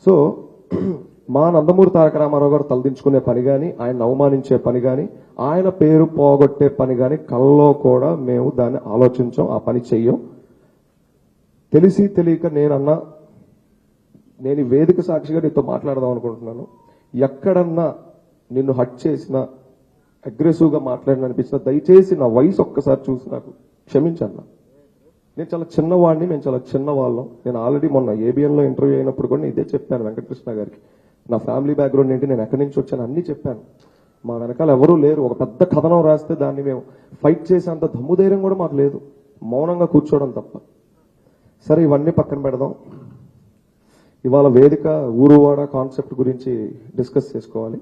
So మా నందమూరి తారక రామారావు గారు తలదించుకునే పని కానీ, ఆయన అవమానించే పని కానీ, ఆయన పేరు పోగొట్టే పని కానీ కల్లో కూడా మేము దాన్ని ఆలోచించాం, ఆ పని చెయ్యం. తెలిసి తెలియక నేను ఈ వేదిక సాక్షిగా నీతో మాట్లాడదాం అనుకుంటున్నాను. ఎక్కడన్నా నిన్ను హట్ చేసినా, అగ్రెసివ్గా మాట్లాడిన అనిపించినా దయచేసి నా వయసు ఒక్కసారి చూసి నాకు క్షమించన్నా. నేను చాలా చిన్నవాడిని, మేము చాలా చిన్నవాళ్ళం. నేను ఆల్రెడీ మొన్న ఏబిఎన్లో ఇంటర్వ్యూ అయినప్పుడు కూడా ఇదే చెప్పాను వెంకటకృష్ణ గారికి. నా ఫ్యామిలీ బ్యాక్గ్రౌండ్ ఏంటి, నేను ఎక్కడి నుంచి వచ్చాను అన్నీ చెప్పాను. మా వెనకాల ఎవరూ లేరు. ఒక పెద్ద కథనం రాస్తే దాన్ని మేము ఫైట్ చేసేంత దమ్ము ధైర్యం కూడా మాకు లేదు, మౌనంగా కూర్చోవడం తప్ప. సరే, ఇవన్నీ పక్కన పెడదాం. ఇవాళ వేదిక ఊరువాడ కాన్సెప్ట్ గురించి డిస్కస్ చేసుకోవాలి.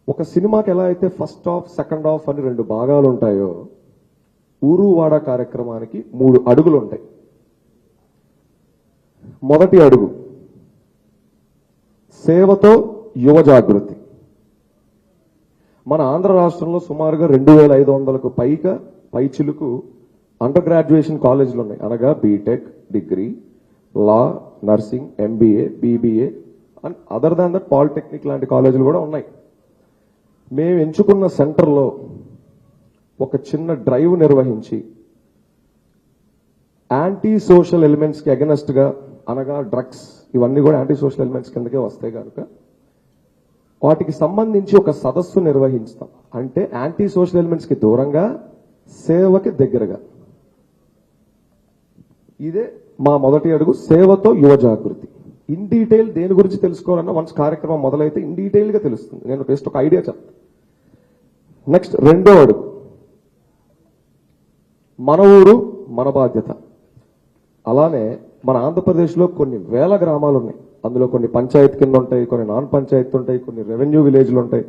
ఒక సినిమాకి ఎలా అయితే ఫస్ట్ హాఫ్, సెకండ్ హాఫ్ అని 2 భాగాలు ఉంటాయో, ఊరువాడ కార్యక్రమానికి 3 అడుగులు ఉంటాయి. మొదటి అడుగు సేవతో యువ జాగృతి. మన ఆంధ్ర రాష్ట్రంలో సుమారుగా 2500కు పైచిలుకు అండర్ గ్రాడ్యుయేషన్ కాలేజీలు ఉన్నాయి. అనగా BTech, degree, law, nursing, MBA, BBA and other than that polytechnic లాంటి కాలేజీలు కూడా ఉన్నాయి. మేము ఎంచుకున్న సెంటర్లో ఒక చిన్న డ్రైవ్ నిర్వహించి యాంటీ సోషల్ ఎలిమెంట్స్కి అగెనెస్ట్గా, అనగా డ్రగ్స్ ఇవన్నీ కూడా యాంటీ సోషల్ ఎలిమెంట్స్ కిందకే వస్తాయి కనుక వాటికి సంబంధించి ఒక సదస్సు నిర్వహిస్తాం. అంటే యాంటీ సోషల్ ఎలిమెంట్స్కి దూరంగా, సేవకి దగ్గరగా. ఇదే మా మొదటి అడుగు, సేవతో యువ జాగృతి. ఇన్ డీటెయిల్ దేని గురించి తెలుసుకోవాలన్నా వన్స్ కార్యక్రమం మొదలైతే ఇన్ డీటెయిల్గా తెలుస్తుంది. నేను జస్ట్ ఒక ఐడియా చెప్తాను. నెక్స్ట్ రెండో అడుగు మన ఊరు మన బాధ్యత. అలానే మన ఆంధ్రప్రదేశ్లో కొన్ని వేల గ్రామాలు ఉన్నాయి. అందులో కొన్ని పంచాయతీ కింద ఉంటాయి, కొన్ని నాన్ పంచాయతీ ఉంటాయి, కొన్ని రెవెన్యూ విలేజ్లు ఉంటాయి.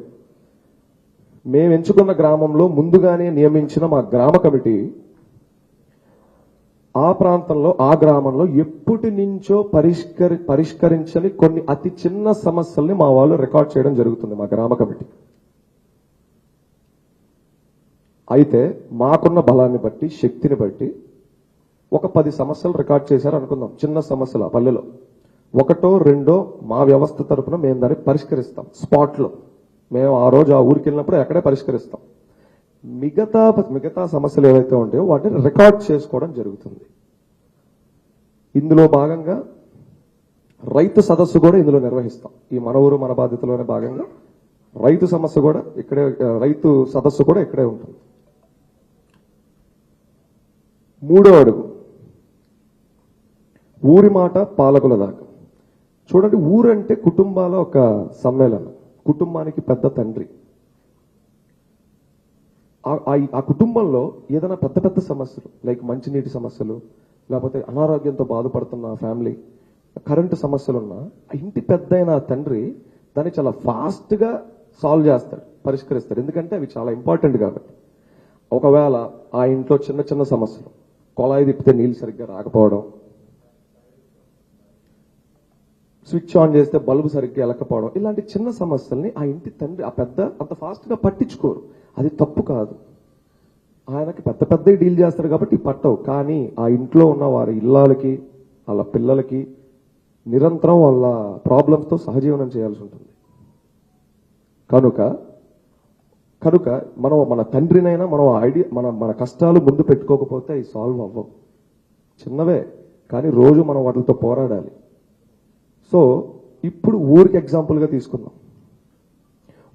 మేము ఎంచుకున్న గ్రామంలో ముందుగానే నియమించిన మా గ్రామ కమిటీ ఆ ప్రాంతంలో, ఆ గ్రామంలో ఎప్పటి నుంచో పరిష్కరించని కొన్ని అతి చిన్న సమస్యల్ని మా వాళ్ళు రికార్డ్ చేయడం జరుగుతుంది, మా గ్రామ కమిటీ. అయితే మాకున్న బలాన్ని బట్టి, శక్తిని బట్టి ఒక 10 సమస్యలు రికార్డ్ చేశారు అనుకుందాం. చిన్న సమస్యలు ఆ పల్లెలో 1, 2 మా వ్యవస్థ తరఫున మేము దాన్ని పరిష్కరిస్తాం స్పాట్లో. మేము ఆ రోజు ఆ ఊరికి వెళ్ళినప్పుడు అక్కడే పరిష్కరిస్తాం. మిగతా సమస్యలు ఏవైతే ఉంటాయో వాటిని రికార్డ్ చేసుకోవడం జరుగుతుంది. ఇందులో భాగంగా రైతు సదస్సు కూడా ఇందులో నిర్వహిస్తాం. ఈ మన ఊరు మన బాధ్యతలోనే భాగంగా రైతు సమస్య కూడా ఇక్కడే, రైతు సదస్సు కూడా ఇక్కడే ఉంటుంది. మూడో అడుగు ఊరి మాట పాలకుల దాకా. చూడండి, ఊరంటే కుటుంబాల ఒక సమ్మేళనం, కుటుంబానికి పెద్ద తండ్రి. ఆ కుటుంబంలో ఏదైనా పెద్ద సమస్యలు, లైక్ మంచినీటి సమస్యలు, లేకపోతే అనారోగ్యంతో బాధపడుతున్న ఫ్యామిలీ, కరెంటు సమస్యలున్నా ఆ ఇంటి పెద్ద అయిన తండ్రి దాన్ని చాలా ఫాస్ట్గా సాల్వ్ చేస్తాడు, పరిష్కరిస్తాడు. ఎందుకంటే అవి చాలా ఇంపార్టెంట్ కాబట్టి. ఒకవేళ ఆ ఇంట్లో చిన్న సమస్యలు, కొలాయి తిప్పితే నీళ్ళు సరిగ్గా రాకపోవడం, స్విచ్ ఆన్ చేస్తే బల్బు సరిగ్గా వెళ్ళకపోవడం, ఇలాంటి చిన్న సమస్యల్ని ఆ ఇంటి తండ్రి, ఆ పెద్ద అంత ఫాస్ట్గా పట్టించుకోరు. అది తప్పు కాదు, ఆయనకి పెద్ద డీల్ చేస్తారు కాబట్టి పట్టవు. కానీ ఆ ఇంట్లో ఉన్న వారి ఇళ్ళకి, వాళ్ళ పిల్లలకి నిరంతరం వాళ్ళ ప్రాబ్లమ్స్తో సహజీవనం చేయాల్సి ఉంటుంది. కనుక మనం మన తండ్రినైనా మనం మన కష్టాలు ముందు పెట్టుకోకపోతే అవి సాల్వ్ అవ్వవు. చిన్నవే కానీ రోజు మనం వాటితో పోరాడాలి. సో ఇప్పుడు ఊరికి ఎగ్జాంపుల్గా తీసుకుందాం.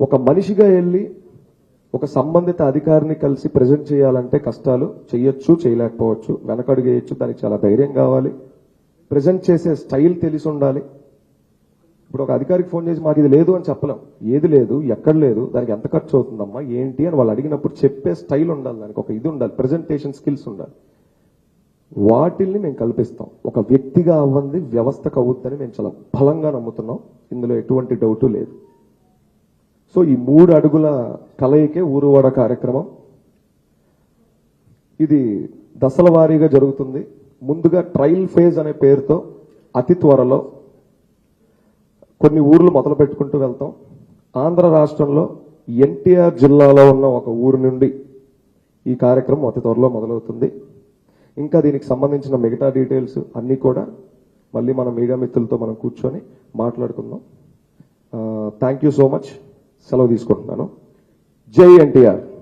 ఒక మనిషిగా వెళ్ళి ఒక సంబంధిత అధికారిని కలిసి ప్రజెంట్ చేయాలంటే కష్టాలు, చేయొచ్చు, చేయలేకపోవచ్చు, వెనకడుగు వేయచ్చు, దానికి చాలా ధైర్యం కావాలి, ప్రజెంట్ చేసే స్టైల్ తెలిసి ఉండాలి. ఇప్పుడు ఒక అధికారికి ఫోన్ చేసి మాకు ఇది లేదు అని చెప్పలేం. ఏది లేదు, ఎక్కడ లేదు, దానికి ఎంత ఖర్చు అవుతుందమ్మా, ఏంటి అని వాళ్ళు అడిగినప్పుడు చెప్పే స్టైల్ ఉండాలి, దానికి ఒక ఇది ఉండాలి, ప్రజెంటేషన్ స్కిల్స్ ఉండాలి. వాటిల్ని మేము కల్పిస్తాం. ఒక వ్యక్తిగా అవ్వంది వ్యవస్థకు అవుద్దని మేము చాలా బలంగా నమ్ముతున్నాం. ఇందులో ఎటువంటి డౌటు లేదు. సో ఈ 3 అడుగుల కలయికే ఊరువాడ కార్యక్రమం. ఇది దశల వారీగా జరుగుతుంది. ముందుగా ట్రయల్ ఫేజ్ అనే పేరుతో అతి త్వరలో కొన్ని ఊర్లు మొదలు పెట్టుకుంటూ వెళ్తాం. ఆంధ్ర రాష్ట్రంలో ఎన్టీఆర్ జిల్లాలో ఉన్న ఒక ఊరు నుండి ఈ కార్యక్రమం అతి త్వరలో మొదలవుతుంది. ఇంకా దీనికి సంబంధించిన మిగతా డీటెయిల్స్ అన్నీ కూడా మళ్ళీ మన మీడియా మిత్రులతో మనం కూర్చొని మాట్లాడుకుందాం. Thank you so much. సెలవు తీసుకుంటున్నాను. జై ఎన్టీఆర్.